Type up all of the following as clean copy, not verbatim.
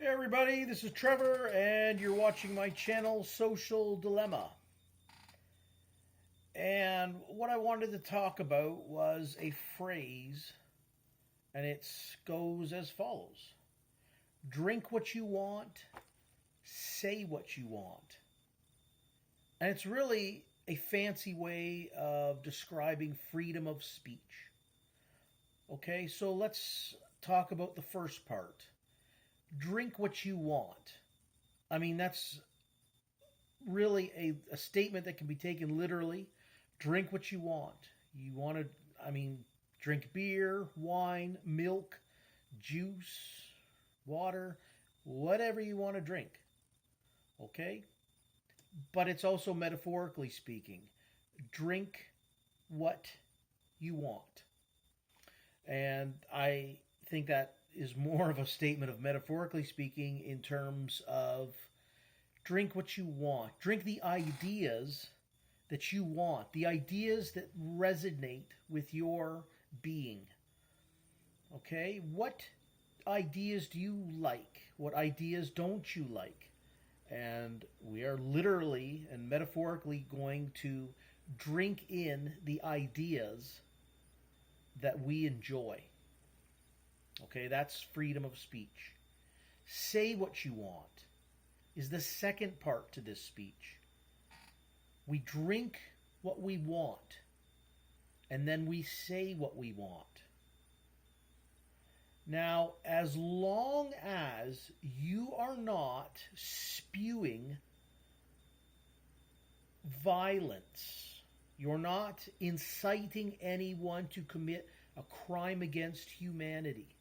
everybody, this is Trevor, and you're watching my channel, Social Dilemma. And what I wanted to talk about was a phrase, and it goes as follows. Drink what you want, say what you want. And it's really a fancy way of describing freedom of speech. Okay, so let's talk about the first part. Drink what you want. I mean, that's really a statement that can be taken literally. Drink what you want. You want to, drink beer, wine, milk, juice, water, whatever you want to drink. Okay? But it's also metaphorically speaking. Drink what you want. And I think that is more of a statement of metaphorically speaking in terms of drink what you want. Drink the ideas that you want, the ideas that resonate with your being. Okay? What ideas do you like? What ideas don't you like? And we are literally and metaphorically going to drink in the ideas that we enjoy. Okay, that's freedom of speech. Say what you want is the second part to this speech. We drink what we want, and then we say what we want. Now, as long as you are not spewing violence, you're not inciting anyone to commit a crime against humanity,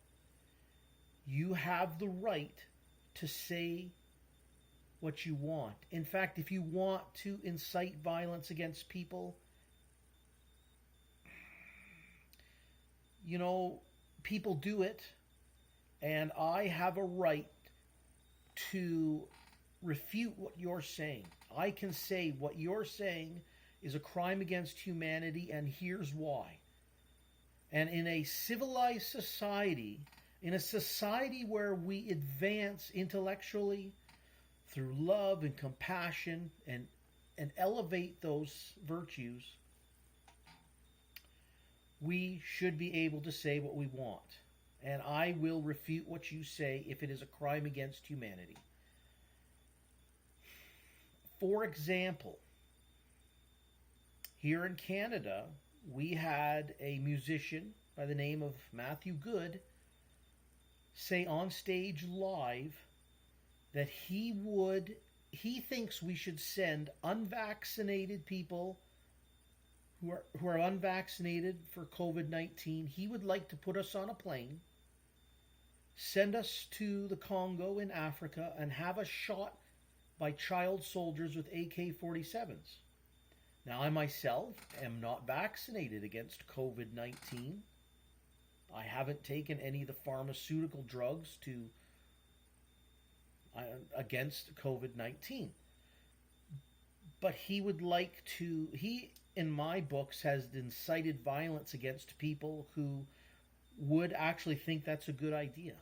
you have the right to say what you want. In fact, if you want to incite violence against people, people do it, and I have a right to refute what you're saying. I can say what you're saying is a crime against humanity, and here's why. And in a civilized society, in a society where we advance intellectually through love and compassion and elevate those virtues, we should be able to say what we want. And I will refute what you say if it is a crime against humanity. For example, here in Canada, we had a musician by the name of Matthew Good say on stage live that he thinks we should send unvaccinated people who are unvaccinated for COVID-19. He would like to put us on a plane, send us to the Congo in Africa, and have us shot by child soldiers with AK-47s. Now, I myself am not vaccinated against COVID-19. I haven't taken any of the pharmaceutical drugs against COVID-19. But he in my books, has incited violence against people who would actually think that's a good idea.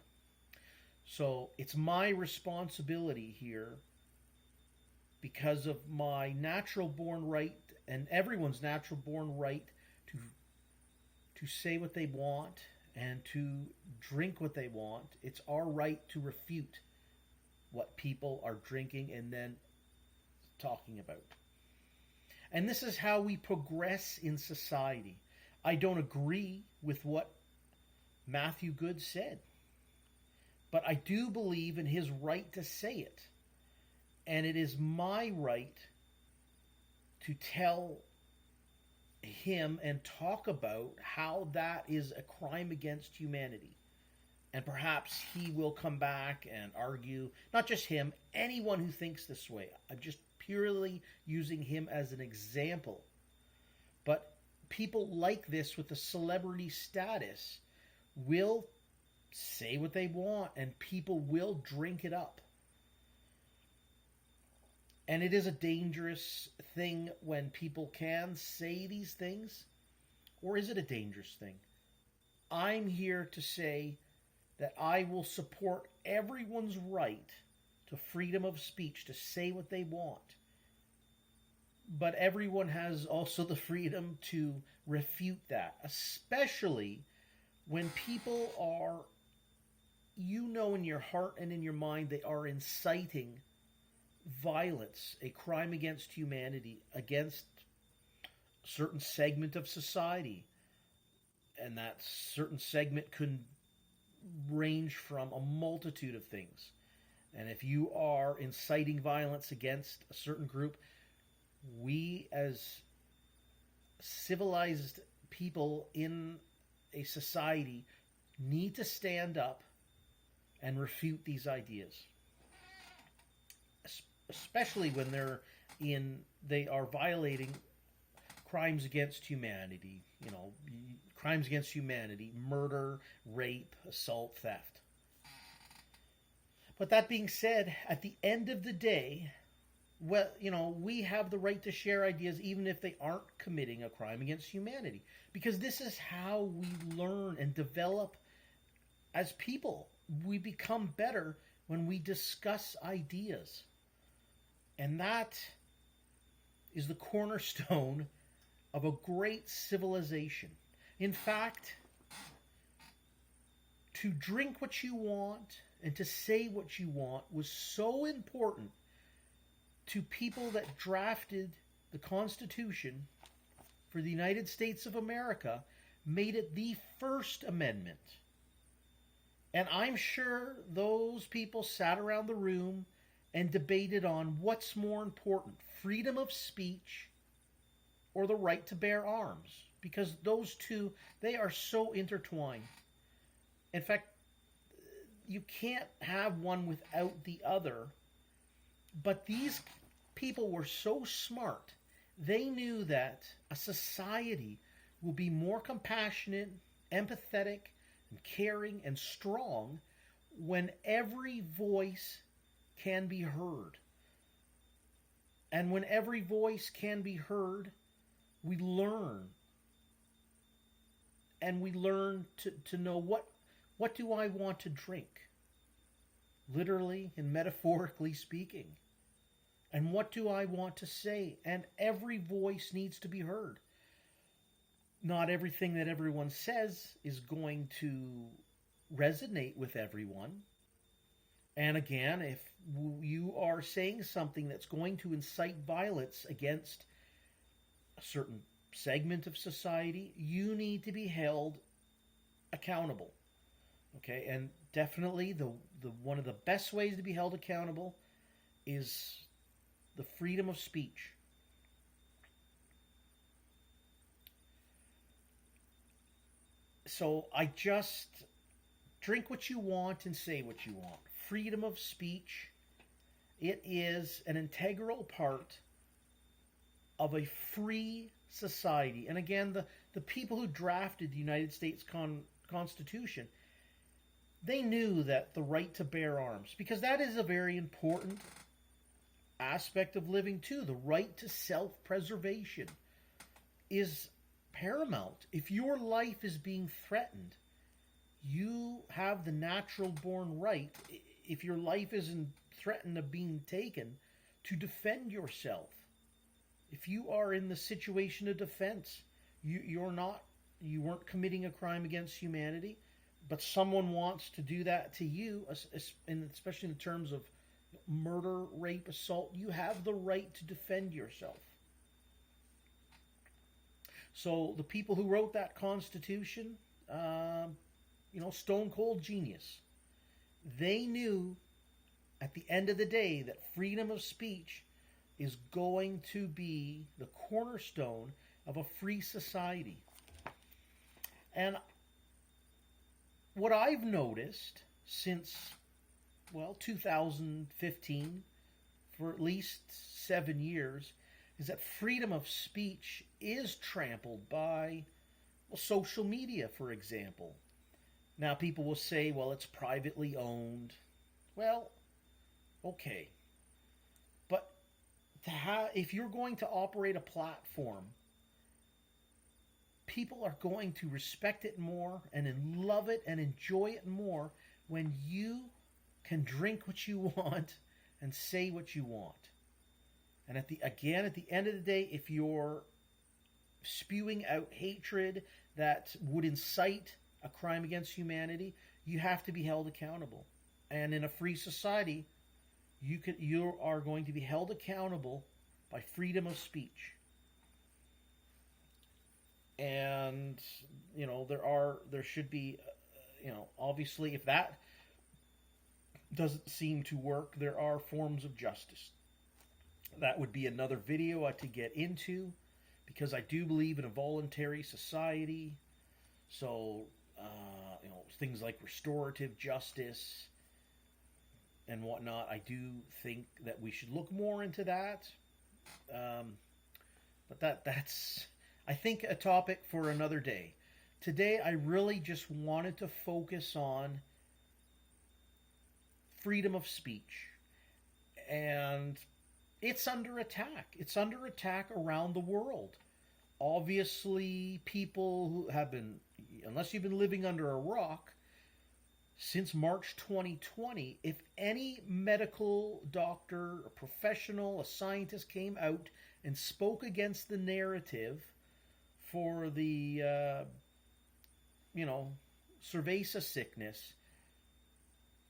So it's my responsibility here, because of my natural born right and everyone's natural born right to say what they want and to drink what they want. It's our right to refute what people are drinking and then talking about. And this is how we progress in society. I don't agree with what Matthew Good said, but I do believe in his right to say it. And it is my right to tell him and talk about how that is a crime against humanity. And perhaps he will come back and argue, not just him, anyone who thinks this way. I'm just purely using him as an example. But people like this with the celebrity status will say what they want, and people will drink it up. And it is a dangerous thing when people can say these things. Or is it a dangerous thing? I'm here to say that I will support everyone's right to freedom of speech to say what they want. But everyone has also the freedom to refute that, especially when people are, in your heart and in your mind, they are inciting violence, a crime against humanity, against a certain segment of society. And that certain segment could range from a multitude of things. And if you are inciting violence against a certain group, we as civilized people in a society need to stand up and refute these ideas, especially when they are violating crimes against humanity, crimes against humanity, murder, rape, assault, theft. But that being said, at the end of the day, well, we have the right to share ideas even if they aren't committing a crime against humanity, because this is how we learn and develop as people. We become better when we discuss ideas. And that is the cornerstone of a great civilization. In fact, to drink what you want and to say what you want was so important to people that drafted the Constitution for the United States of America, made it the First Amendment. And I'm sure those people sat around the room and debated on what's more important, freedom of speech or the right to bear arms, because those two, they are so intertwined. In fact, you can't have one without the other. But these people were so smart. They knew that a society will be more compassionate, empathetic, and caring and strong when every voice can be heard. And when every voice can be heard, we learn. And we learn to know what do I want to drink? Literally and metaphorically speaking. And what do I want to say? And every voice needs to be heard. Not everything that everyone says is going to resonate with everyone. And again, if you are saying something that's going to incite violence against a certain segment of society, you need to be held accountable. Okay, and definitely the one of the best ways to be held accountable is the freedom of speech. So I just drink what you want and say what you want. Freedom of speech, it is an integral part of a free society. And again, the people who drafted the United States Constitution, they knew that the right to bear arms, because that is a very important aspect of living too. The right to self-preservation is paramount. If your life is being threatened, you have the natural born right, if your life isn't threatened of being taken, to defend yourself. If you are in the situation of defense, you weren't committing a crime against humanity, but someone wants to do that to you, and especially in terms of murder, rape, assault, you have the right to defend yourself. So the people who wrote that Constitution, stone cold genius. They knew at the end of the day that freedom of speech is going to be the cornerstone of a free society. And what I've noticed since, 2015, for at least 7 years, is that freedom of speech is trampled by social media, for example. Now, people will say, it's privately owned. Well, okay. But if you're going to operate a platform, people are going to respect it more and love it and enjoy it more when you can drink what you want and say what you want. And at the end of the day, if you're spewing out hatred that would incite a crime against humanity, you have to be held accountable. And in a free society, you are going to be held accountable by freedom of speech. And there should be, obviously, if that doesn't seem to work, there are forms of justice. That would be another video to get into, because I do believe in a voluntary society. So, things like restorative justice and whatnot, I do think that we should look more into that. But that's, I think, a topic for another day. Today, I really just wanted to focus on freedom of speech. And it's under attack. It's under attack around the world. Obviously, people who have been, unless you've been living under a rock, since March 2020, if any medical doctor, a professional, a scientist came out and spoke against the narrative for the, cerveza sickness,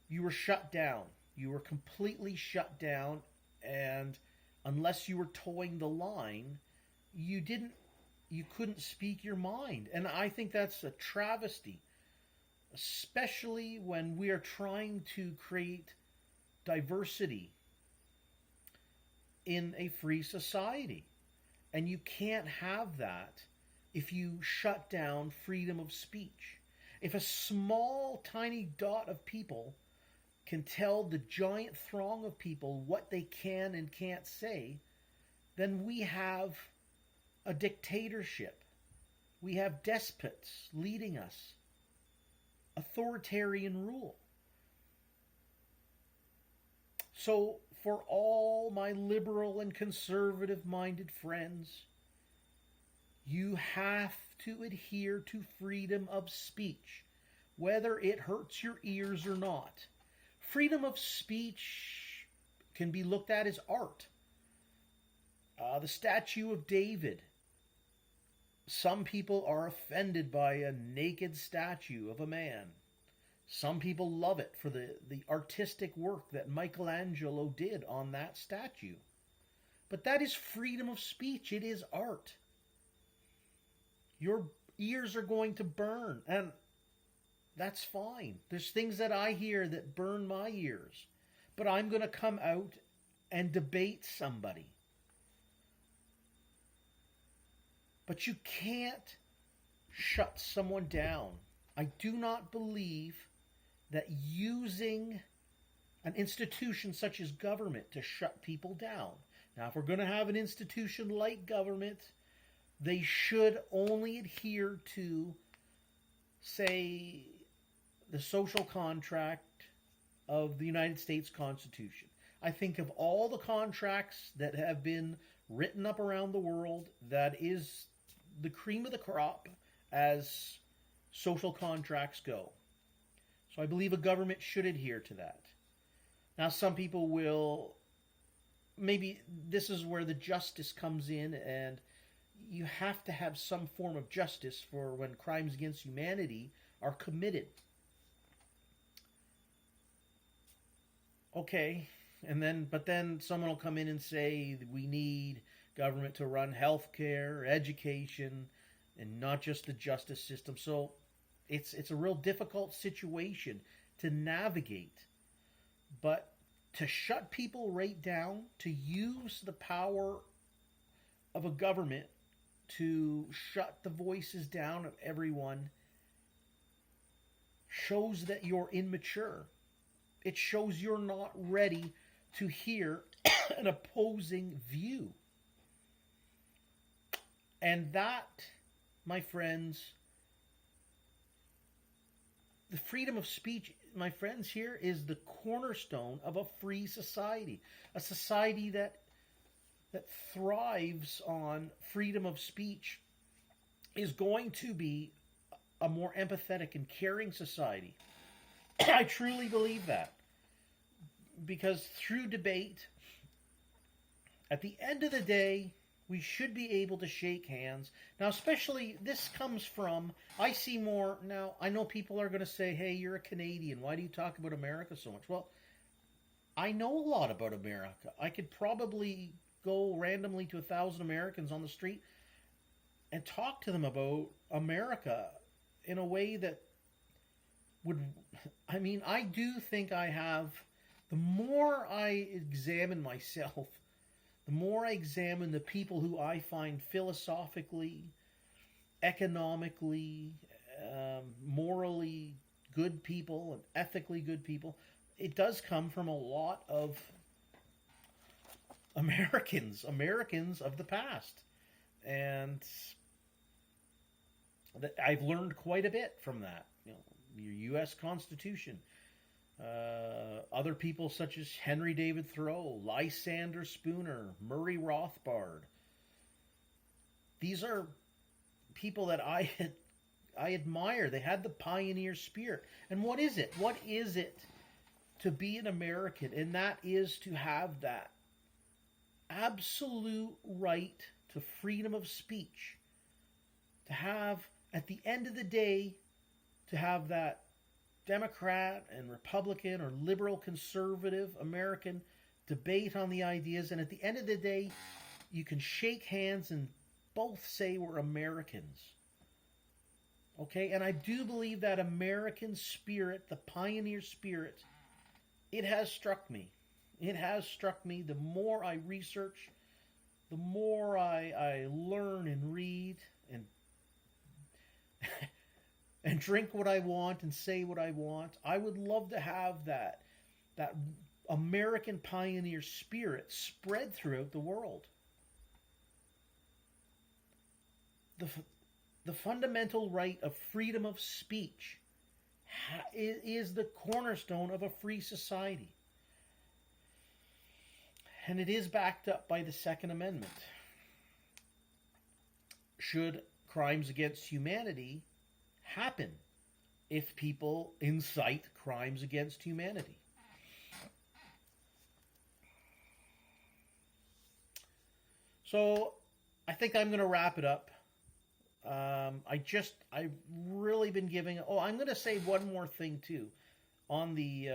you were shut down. You were completely shut down, and unless you were towing the line, you couldn't speak your mind. And I think that's a travesty, especially when we are trying to create diversity in a free society. And you can't have that if you shut down freedom of speech. If a small, tiny dot of people can tell the giant throng of people what they can and can't say, then we have a dictatorship. We have despots leading us. Authoritarian rule. So, for all my liberal and conservative-minded friends, you have to adhere to freedom of speech, whether it hurts your ears or not. Freedom of speech can be looked at as art. The statue of David. Some people are offended by a naked statue of a man. Some people love it for the artistic work that Michelangelo did on that statue. But that is freedom of speech. It is art. Your ears are going to burn, and that's fine. There's things that I hear that burn my ears, but I'm going to come out and debate somebody. But you can't shut someone down. I do not believe that using an institution such as government to shut people down. Now, if we're going to have an institution like government, they should only adhere to, say, the social contract of the United States Constitution. I think of all the contracts that have been written up around the world, that is the cream of the crop as social contracts go. So I believe a government should adhere to that. Now, some people will, maybe this is where the justice comes in, and you have to have some form of justice for when crimes against humanity are committed. Okay, but then someone will come in and say we need government to run healthcare, education, and not just the justice system. So it's a real difficult situation to navigate. But to shut people right down, to use the power of a government to shut the voices down of everyone, shows that you're immature. It shows you're not ready to hear an opposing view. And that, my friends, the freedom of speech, my friends, here is the cornerstone of a free society. A society that thrives on freedom of speech is going to be a more empathetic and caring society. I truly believe that. Because through debate, at the end of the day, we should be able to shake hands. Now, especially this comes from, I see more, now, I know people are going to say, hey, you're a Canadian. Why do you talk about America so much? Well, I know a lot about America. I could probably go randomly to 1,000 Americans on the street and talk to them about America in a way that would, I mean, I do think I have, the more I examine myself, the more I examine the people who I find philosophically, economically, morally good people and ethically good people, it does come from a lot of Americans of the past. And I've learned quite a bit from that. You know, your U.S. Constitution, other people such as Henry David Thoreau, Lysander Spooner, Murray Rothbard. These are people that I admire. They had the pioneer spirit. And what is it? What is it to be an American? And that is to have that absolute right to freedom of speech. To have, at the end of the day, to have that Democrat and Republican or liberal conservative American debate on the ideas, and at the end of the day, you can shake hands and both say we're Americans. Okay, and I do believe that American spirit, the pioneer spirit, it has struck me. It has struck me. The more I research, the more I learn and read and and drink what I want and say what I want. I would love to have that American pioneer spirit spread throughout the world. The fundamental right of freedom of speech is the cornerstone of a free society. And it is backed up by the Second Amendment. Should crimes against humanity happen if people incite crimes against humanity? So I think I'm going to wrap it up. I've really been giving. Oh, I'm going to say one more thing too, on the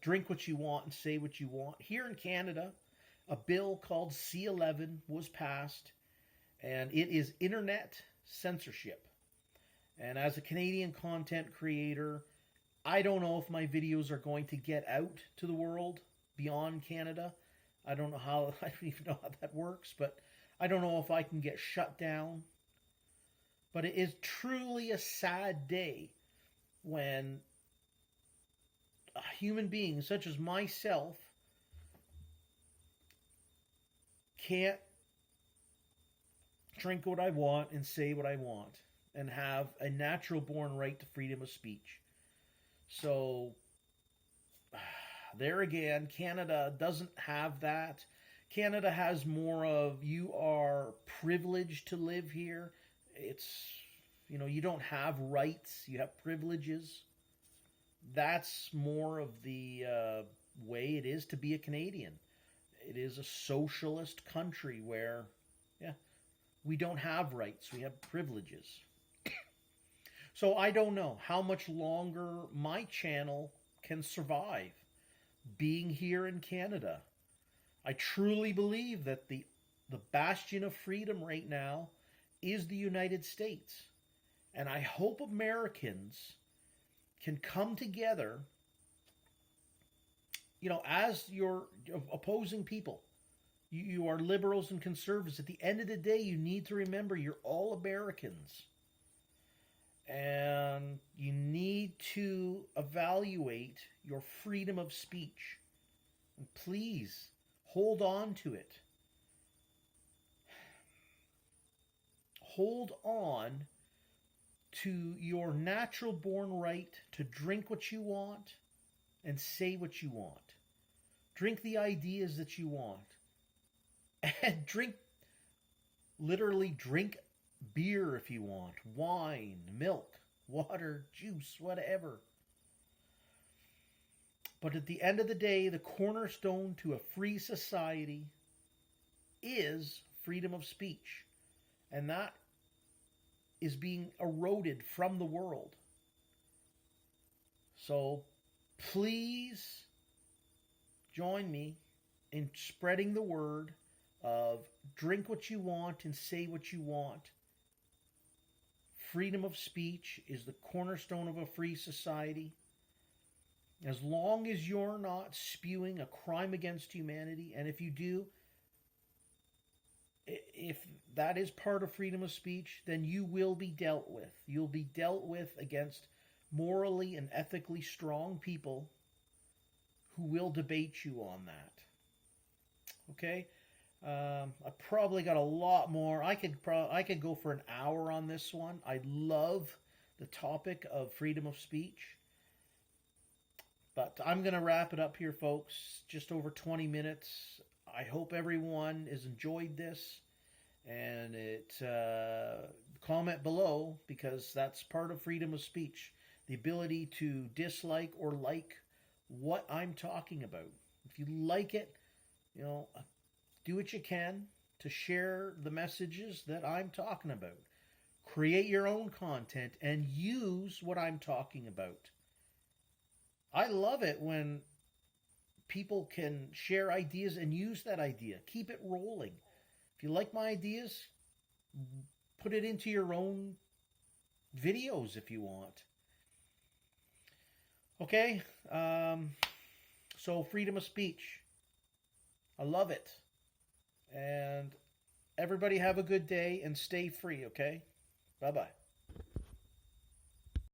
drink what you want and say what you want. Here in Canada, a bill called C11 was passed, and it is internet censorship. And as a Canadian content creator, I don't know if my videos are going to get out to the world beyond Canada. I don't know how. I don't even know how that works, but I don't know if I can get shut down. But it is truly a sad day when a human being such as myself can't drink what I want and say what I want and have a natural born right to freedom of speech. So there again, Canada doesn't have that. Canada has more of, you are privileged to live here. It's, you don't have rights, you have privileges. That's more of the way it is to be a Canadian. It is a socialist country where, we don't have rights, we have privileges. So I don't know how much longer my channel can survive being here in Canada. I truly believe that the bastion of freedom right now is the United States. And I hope Americans can come together, as your opposing people. You are liberals and conservatives. At the end of the day, you need to remember you're all Americans. And you need to evaluate your freedom of speech. And please, hold on to it. Hold on to your natural born right to drink what you want and say what you want. Drink the ideas that you want. And literally drink beer if you want, wine, milk, water, juice, whatever. But at the end of the day, the cornerstone to a free society is freedom of speech. And that is being eroded from the world. So please join me in spreading the word of drink what you want and say what you want. Freedom of speech is the cornerstone of a free society. As long as you're not spewing a crime against humanity, and if you do, if that is part of freedom of speech, then you will be dealt with. You'll be dealt with against morally and ethically strong people who will debate you on that. Okay? I probably got a lot more. I could go for an hour on this one. I love the topic of freedom of speech. But I'm going to wrap it up here, folks. Just over 20 minutes. I hope everyone has enjoyed this. And comment below, because that's part of freedom of speech. The ability to dislike or like what I'm talking about. If you like it, do what you can to share the messages that I'm talking about. Create your own content and use what I'm talking about. I love it when people can share ideas and use that idea. Keep it rolling. If you like my ideas, put it into your own videos if you want. Okay? So freedom of speech. I love it. And everybody have a good day and stay free, okay? Bye-bye.